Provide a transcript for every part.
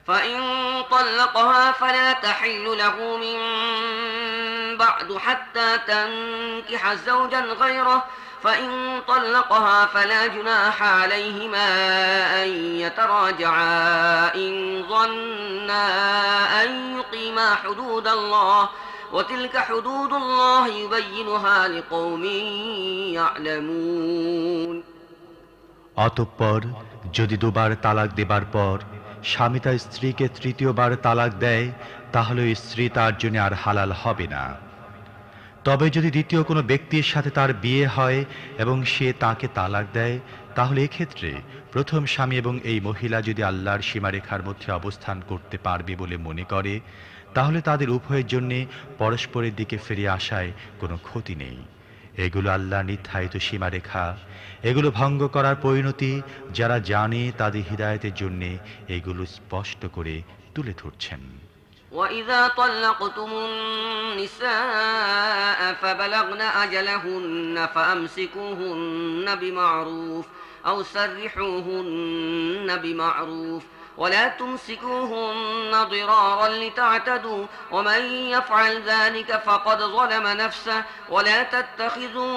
فإن طلقها فلا تحل له من بعد حتى تنكح زوجا غيره فإن طلقها فلا جناح عليهما أن يتراجعا إن ظنا أن يقيما حدود الله وتلك حدود الله يبينها لقوم يعلمون অতঃপর যদি দুবার তালাক দেবার পর স্বামী তার স্ত্রীকে তৃতীয়বার তালাক দেয় তাহলে স্ত্রী তার জন্য আর হালাল হবে না। তবে যদি দ্বিতীয় কোনো ব্যক্তির সাথে তার বিয়ে হয় এবং সে তাকে তালাক দেয় তাহলে এক্ষেত্রে প্রথম স্বামী এবং এই মহিলা যদি আল্লাহর সীমারেখার মধ্যে অবস্থান করতে পারবে বলে মনে করে তাহলে তাদের উভয়ের জন্য পরস্পরের দিকে ফিরে আসায় কোনো ক্ষতি নেই। এগুলো আল্লাহ নির্ধারিত সীমারেখা, এগুলো ভঙ্গ করার পরিণতি যারা জানে তাদের হিদায়াতের জন্য এগুলো স্পষ্ট করে তুলে ধরছেন। وَإِذَا طَلَّقْتُمُ النِّسَاءَ فَبَلَغْنَ أَجَلَهُنَّ فَأَمْسِكُوهُنَّ بِمَعْرُوفٍ أَوْ سَرِّحُوهُنَّ بِمَعْرُوفٍ ولا تمسكوهن ضرارا لتعتدوا ومن يفعل ذلك فقد ظلم نفسه ولا تتخذوا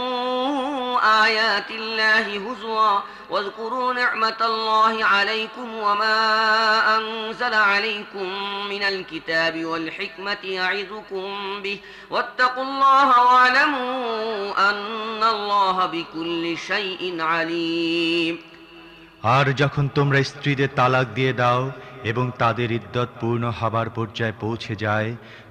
آيات الله هزوا واذكروا نعمة الله عليكم وما أنزل عليكم من الكتاب والحكمة يعظكم به واتقوا الله واعلموا أن الله بكل شيء عليم। আর যখন তোমরা স্ত্রীদের তালাক দিয়ে দাও এবং তাদের ইদ্যত পূর্ণ হবার পর্যায়ে পৌঁছে যায়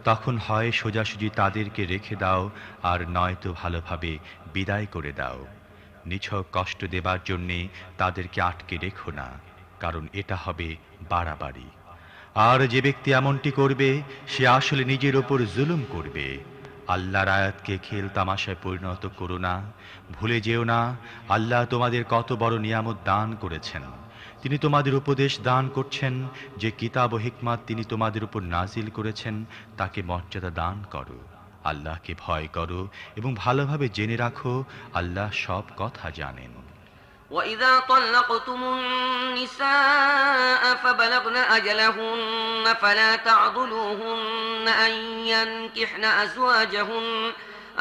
তখন হয় সোজাসুজি তাদেরকে রেখে দাও আর নয়তো ভালোভাবে বিদায় করে দাও। নিছক কষ্ট দেবার জন্যে তাদেরকে আটকে রেখো না, কারণ এটা হবে বাড়াবাড়ি। আর যে ব্যক্তি এমনটি করবে সে আসলে নিজের ওপর জুলুম করবে। আল্লাহর আয়াতকে খেল তামাশায় পরিণত করো না। ভুলে যেও না আল্লাহ তোমাদের কত বড় নিয়ামত দান করেছেন। তিনি তোমাদের উপদেশ দান করছেন, যে কিতাব ও হিকমত তিনি তোমাদের উপর নাজিল করেছেন তাকে মর্যাদা দান করো। আল্লাহকে ভয় করো এবং ভালোভাবে জেনে রাখো আল্লাহ সব কথা জানেন। وَإِذَا طَلَّقْتُمُ النِّسَاءَ فَبَلَغْنَ أَجَلَهُنَّ فَلَا تَعْضُلُوهُنَّ أَن يَنكِحْنَ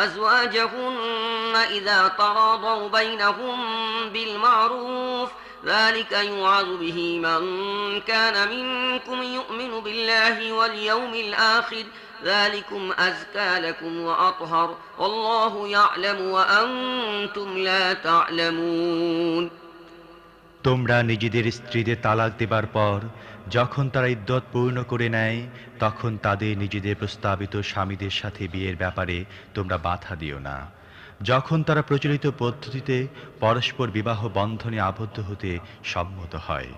أَزْوَاجَهُنَّ إِذَا تَرَاضَوْا بَيْنَهُم بِالْمَعْرُوفِ ذلك يوعظ به من كان منكم يؤمن بالله واليوم الآخر ذلكم أزكى لكم وأطهر والله يعلم وأنتم لا تعلمون। তোমরা নিজেদের স্ত্রীদের তালাক দেবার পর যখন তারা ইদ্যত পূর্ণ করে নেয় তখন তাদের নিজেদের প্রস্তাবিত স্বামীদের সাথে বিয়ের ব্যাপারে তোমরা বাধা দিও না। যখন তারা প্রচলিত পদ্ধতিতে পরস্পর বিবাহ বন্ধনে আবদ্ধ হতে সম্মত হয়,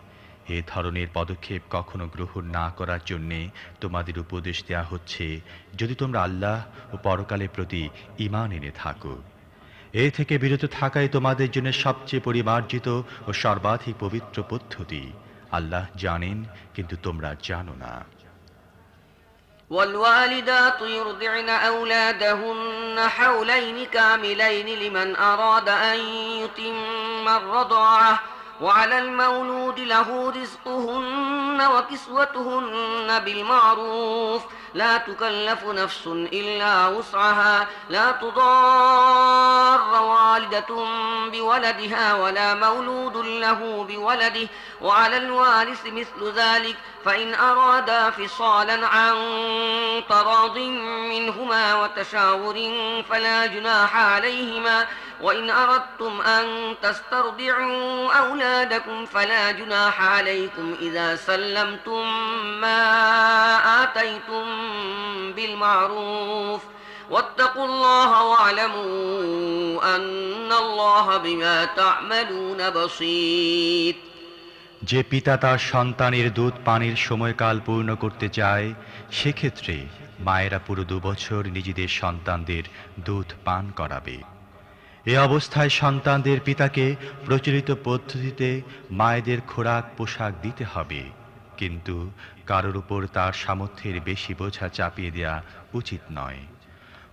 এ ধরনের পদক্ষেপ কখনো গ্রহণ না করার জন্যে তোমাদের উপদেশ দেয়া হচ্ছে, যদি তোমরা আল্লাহ ও পরকালের প্রতি ঈমান এনে থাকো। এ থেকে বিরত থাকাই তোমাদের জন্য সবচেয়ে পরিমার্জিত ও সর্বাধিক পবিত্র পদ্ধতি। আল্লাহ জানেন, কিন্তু তোমরা জানো না। والوالدات يرضعن أولادهن حولين كاملين لمن أراد أن يتم الرضاعة وعلى المولود له رزقهن وكسوتهن بالمعروف لا تكلف نفس إلا وسعها لا تضار والدة بولدها ولا مولود له بولده وعلى الوارث مثل ذلك فإن أرادا فصالا عن تراض منهما وتشاور فلا جناح عليهما وإن أردتم أن تسترضعوا أولادكم فلا جناح عليكم إذا سلمتم ما آتيتم بالمعروف واتقوا الله واعلموا أن الله بما تعملون بصير। যে পিতা তার সন্তানের দুধ পানির সময়কাল পূর্ণ করতে চায় সেক্ষেত্রে মায়েরা পুরো 2 বছর নিজেদের সন্তানদের দুধ পান করাবে। এ অবস্থায় সন্তানদের পিতাকে প্রচলিত পদ্ধতিতে মায়েদের খোরাক পোশাক দিতে হবে, কিন্তু কারোর উপর তার সামর্থ্যের বেশি বোঝা চাপিয়ে দেয়া উচিত নয়।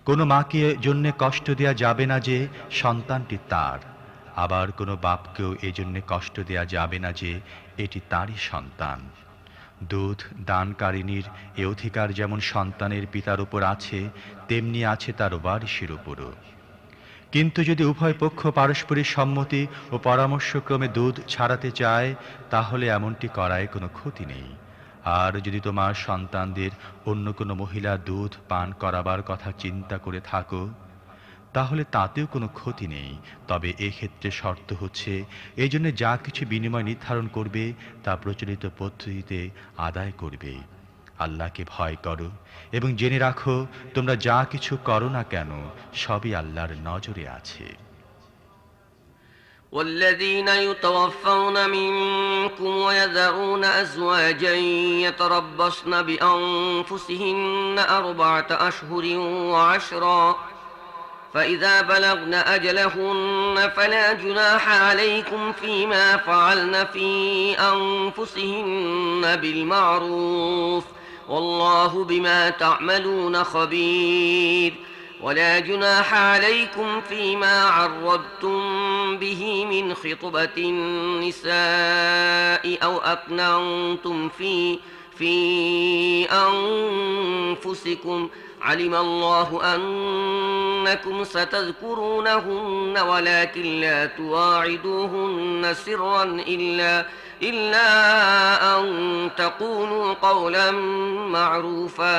কোনো মাকে জন্য কষ্ট দেয়া যাবে না যে সন্তানটি তার, আবার কোনো বাপকেও এজন্য কষ্ট দেয়া যাবে না যে এটি তারই সন্তান। দুধ দানকারিনীর এ অধিকার যেমন সন্তানের পিতার উপর আছে, তেমনি আছে তার ওয়ারিশের উপরও। কিন্তু যদি উভয় পক্ষ পারস্পরিক সম্মতি ও পরামর্শক্রমে দুধ ছাড়াতে চায়, তাহলে এমনটি করায় কোনো ক্ষতি নেই। আর যদি তোমার সন্তানদের অন্য কোনো মহিলা দুধ পান করাবার কথা চিন্তা করে থাকো, তাহলে তাতেও কোনো ক্ষতি নেই। তবে এক্ষেত্রে শর্ত হচ্ছে, এই জন্য যা কিছু বিনিময় নির্ধারণ করবে তা প্রচলিত পদ্ধতিতে আদায় করবে। আল্লাহকে ভয় করো এবং জেনে রাখো, তোমরা যা কিছু করো না কেন সবই আল্লাহর নজরে আছে। والذين يتوفون منكم ويذرون أزواجا يتربصن بأنفسهن 4 أشهر وعشرا فإذا بلغن أجلهن فلا جناح عليكم فيما فعلن في أنفسهن بالمعروف والله بما تعملون خبير ولا جناح عليكم فيما عرضتم به من خطبة النساء أو أكننتم في أنفسكم علم الله أنكم ستذكرونهن ولكن لا تواعدوهن سرا إلا أن تقولوا قولا معروفا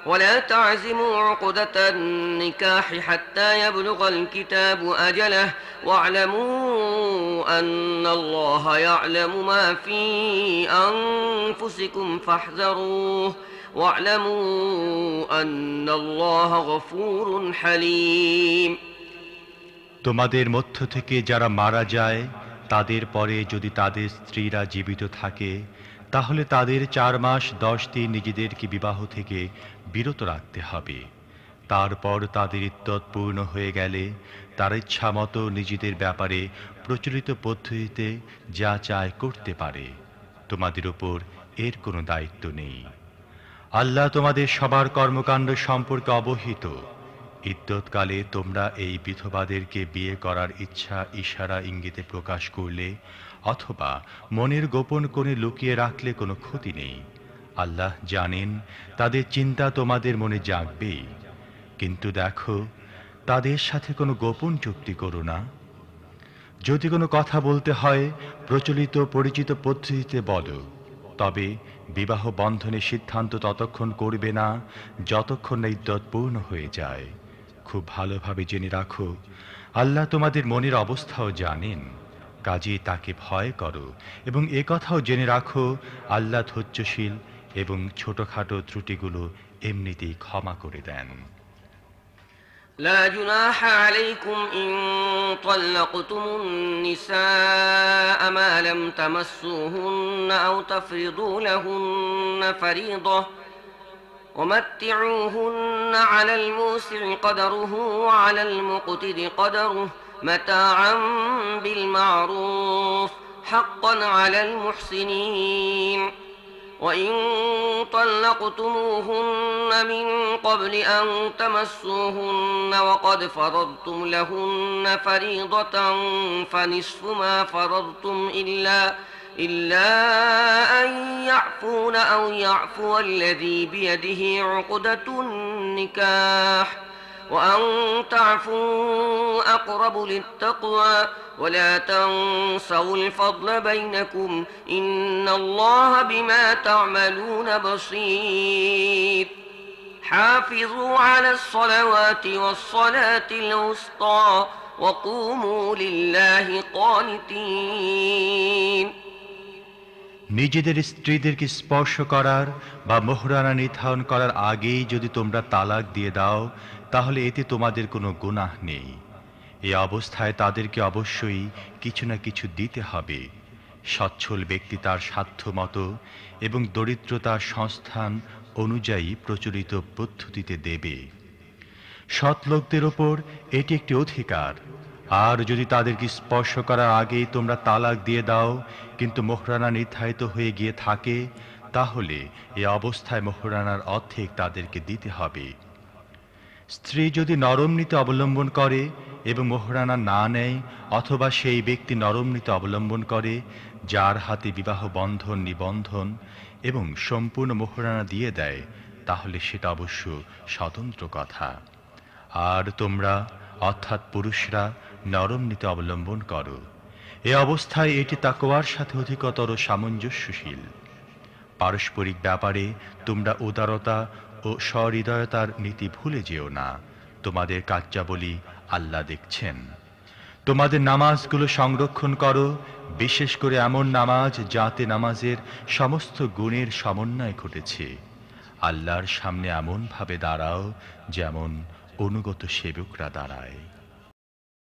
ولا تعزموا عقدة النكاح حتى يبلغ الكتاب أجله واعلموا أن الله يعلم ما في أنفسكم فاحذروه واعلموا أن الله غفور حليم। তোমাদের মধ্য থেকে যারা মারা যায়, তাদের পরে যদি তাদের স্ত্রীরা জীবিত থাকে, তাহলে তাদের 4 মাস 10 দিন নিজেদেরকে বিবাহ থেকে বিরত রাখতে হবে। তারপর তাদের ইদ্যত পূর্ণ হয়ে গেলে তার ইচ্ছা মতো নিজেদের ব্যাপারে প্রচলিত পদ্ধতিতে যা চায় করতে পারে। তোমাদের উপর এর কোনো দায়িত্ব নেই। আল্লাহ তোমাদের সবার কর্মকাণ্ড সম্পর্কে অবহিত। ইদ্যতকালে তোমরা এই বিধবাদেরকে বিয়ে করার ইচ্ছা ইশারা ইঙ্গিতে প্রকাশ করলে অথবা মনের গোপন কোণে লুকিয়ে রাখলে কোনো ক্ষতি নেই। আল্লাহ জানেন তাদের চিন্তা তোমাদের মনে জাগবেই। কিন্তু দেখো, তাদের সাথে কোনো গোপন চুক্তি করো না। যদি কোনো কথা বলতে হয় প্রচলিত পরিচিত পদ্ধতিতে বলো, তবে বিবাহ বন্ধনের সিদ্ধান্ত ততক্ষণ করবে না যতক্ষণ না ইদ্যত পূর্ণ হয়ে যায়। খুব ভালোভাবে জেনে রাখো, আল্লাহ তোমাদের মনের অবস্থাও জানেন। কাজে তাকে ভয় করো এবং এ কথাও জেনে রাখো, আল্লাহ ধৈর্যশীল এবং ছোটখাটো ত্রুটিগুলো এমনিতেই ক্ষমা করে দেন। لا جناح عليكم إن طلقتم النساء ما لم تمسوهن أو تفرضوا لهن فريضة ومتعوهن على الموسع قدره وعلى المقتر قدره متاعا بالمعروف حقا على المحسنين وإن طلقتموهن من قبل أن تمسوهن وقد فرضتم لهن فريضة فنصف ما فرضتم إلا أن يعفون أو يعفو الذي بيده عقدة النكاح وأن تعفوا أقرب للتقوى ولا تنسوا الفضل بينكم إن الله بما تعملون بصير حافظوا على الصلوات والصلاة الوسطى وقوموا لله قانتين। নিজেদের স্ত্রীদেরকে স্পর্শ করার বা মোহরানা নির্ধারণ করার আগেই যদি তোমরা তালাক দিয়ে দাও, তাহলে এতে তোমাদের কোনো গুনাহ নেই। এই অবস্থায় তাদেরকে অবশ্যই কিছু না কিছু দিতে হবে। সচ্ছল ব্যক্তি তার সাধ্য মতো এবং দরিদ্রতার সংস্থান অনুযায়ী প্রচলিত পদ্ধতিতে দেবে। সৎ লোকদের ওপর এটি একটি অধিকার। আর যদি তাদেরকে স্পর্শ করার আগেই তোমরা তালাক দিয়ে দাও, কিন্তু মোহরানা নির্ধারিত হয়ে গিয়ে থাকে, তাহলে এই অবস্থায় মোহরানার অর্ধেক তাদেরকে দিতে হবে। স্ত্রী যদি নরম নীতি অবলম্বন করে এবং মোহরানা না নেয়, অথবা সেই ব্যক্তি নরম নীতি অবলম্বন করে যার হাতে বিবাহ বন্ধন নিবন্ধন এবং সম্পূর্ণ মোহরানা দিয়ে দেয়, তাহলে সেটা অবশ্য স্বতন্ত্র কথা। আর তোমরা অর্থাৎ পুরুষরা নরম নীতি অবলম্বন করো। এ অবস্থায় এটি তাকওয়ার সাথে অধিকতর সামঞ্জস্যশীল। পারস্পরিক ব্যাপারে তোমরা উদারতা ও সহৃদয়তার নীতি ভুলে যেও না। তোমাদের কার্যাবলী আল্লাহ দেখছেন। তোমাদের নামাজগুলো সংরক্ষণ করো, বিশেষ করে এমন নামাজ যাতে নামাজের সমস্ত গুণের সমন্বয় ঘটেছে। আল্লাহর সামনে এমনভাবে দাঁড়াও যেমন অনুগত সেবকরা দাঁড়ায়।